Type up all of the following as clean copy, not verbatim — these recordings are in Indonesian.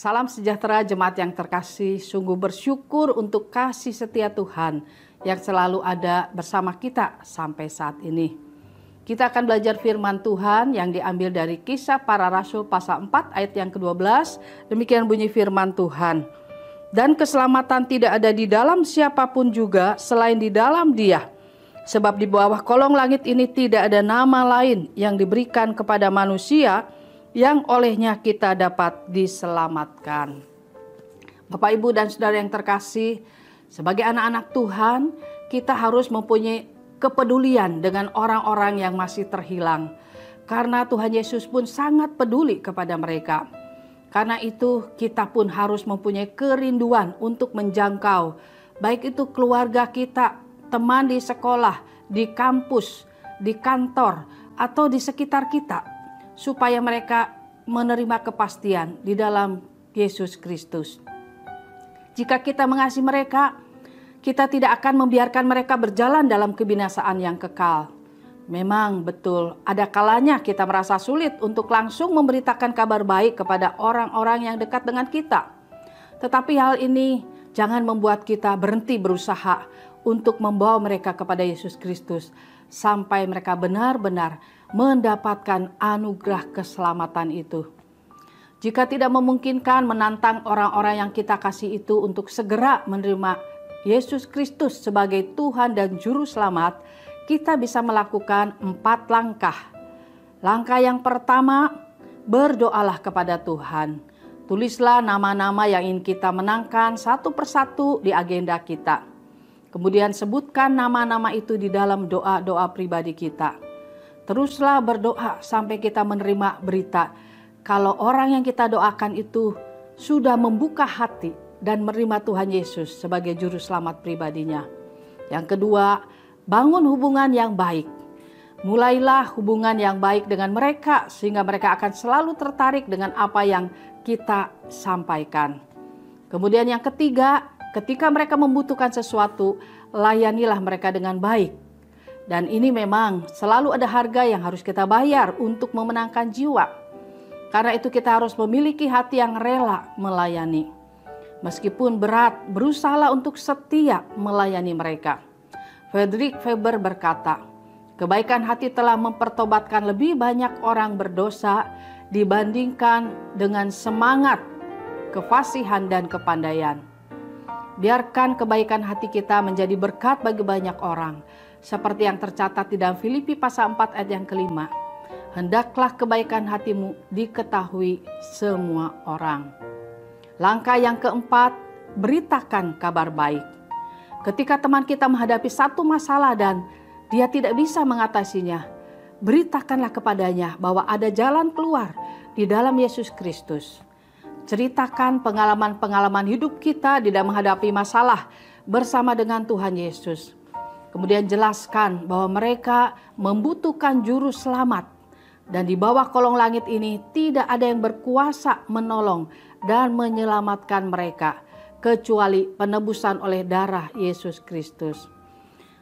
Salam sejahtera jemaat yang terkasih, sungguh bersyukur untuk kasih setia Tuhan yang selalu ada bersama kita sampai saat ini. Kita akan belajar firman Tuhan yang diambil dari Kisah Para Rasul pasal 4 ayat yang ke-12. Demikian bunyi firman Tuhan. Dan keselamatan tidak ada di dalam siapapun juga selain di dalam Dia. Sebab di bawah kolong langit ini tidak ada nama lain yang diberikan kepada manusia yang olehnya kita dapat diselamatkan. Bapak, Ibu, dan Saudara yang terkasih, sebagai anak-anak Tuhan, kita harus mempunyai kepedulian dengan orang-orang yang masih terhilang. Karena Tuhan Yesus pun sangat peduli kepada mereka. Karena itu kita pun harus mempunyai kerinduan untuk menjangkau, baik itu keluarga kita, teman di sekolah, di kampus, di kantor, atau di sekitar kita, supaya mereka menerima kepastian di dalam Yesus Kristus. Jika kita mengasihi mereka, kita tidak akan membiarkan mereka berjalan dalam kebinasaan yang kekal. Memang betul, ada kalanya kita merasa sulit untuk langsung memberitakan kabar baik kepada orang-orang yang dekat dengan kita. Tetapi hal ini jangan membuat kita berhenti berusaha untuk membawa mereka kepada Yesus Kristus sampai mereka benar-benar mendapatkan anugerah keselamatan itu. Jika tidak memungkinkan menantang orang-orang yang kita kasih itu untuk segera menerima Yesus Kristus sebagai Tuhan dan Juru Selamat, kita bisa melakukan 4 langkah. Langkah yang pertama, berdoalah kepada Tuhan. Tulislah nama-nama yang ingin kita menangkan satu persatu di agenda kita. Kemudian sebutkan nama-nama itu di dalam doa-doa pribadi kita. Teruslah berdoa sampai kita menerima berita kalau orang yang kita doakan itu sudah membuka hati dan menerima Tuhan Yesus sebagai juru selamat pribadinya. Yang kedua, bangun hubungan yang baik. Mulailah hubungan yang baik dengan mereka sehingga mereka akan selalu tertarik dengan apa yang kita sampaikan. Kemudian yang ketiga, ketika mereka membutuhkan sesuatu, layanilah mereka dengan baik. Dan ini memang selalu ada harga yang harus kita bayar untuk memenangkan jiwa. Karena itu kita harus memiliki hati yang rela melayani. Meskipun berat, berusahalah untuk setia melayani mereka. Friedrich Faber berkata, kebaikan hati telah mempertobatkan lebih banyak orang berdosa dibandingkan dengan semangat, kefasihan, dan kepandaian. Biarkan kebaikan hati kita menjadi berkat bagi banyak orang. Seperti yang tercatat di dalam Filipi pasal 4 ayat yang ke-5. Hendaklah kebaikan hatimu diketahui semua orang. Langkah yang keempat, beritakan kabar baik. Ketika teman kita menghadapi satu masalah dan dia tidak bisa mengatasinya, beritakanlah kepadanya bahwa ada jalan keluar di dalam Yesus Kristus. Ceritakan pengalaman-pengalaman hidup kita di dalam menghadapi masalah bersama dengan Tuhan Yesus. Kemudian jelaskan bahwa mereka membutuhkan juru selamat. Dan di bawah kolong langit ini tidak ada yang berkuasa menolong dan menyelamatkan mereka. Kecuali penebusan oleh darah Yesus Kristus.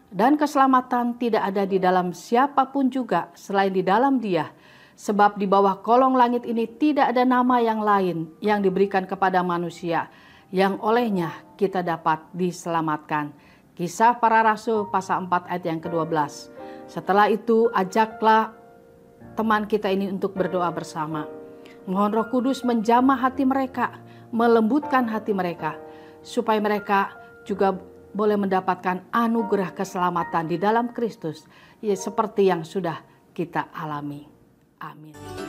Dan keselamatan tidak ada di dalam siapapun juga selain di dalam Dia. Sebab di bawah kolong langit ini tidak ada nama yang lain yang diberikan kepada manusia. Yang olehnya kita dapat diselamatkan. Kisah Para Rasul pasal 4 ayat yang ke-12. Setelah itu ajaklah teman kita ini untuk berdoa bersama. Mohon Roh Kudus menjamah hati mereka, melembutkan hati mereka, supaya mereka juga boleh mendapatkan anugerah keselamatan di dalam Kristus, ya, seperti yang sudah kita alami. Amin.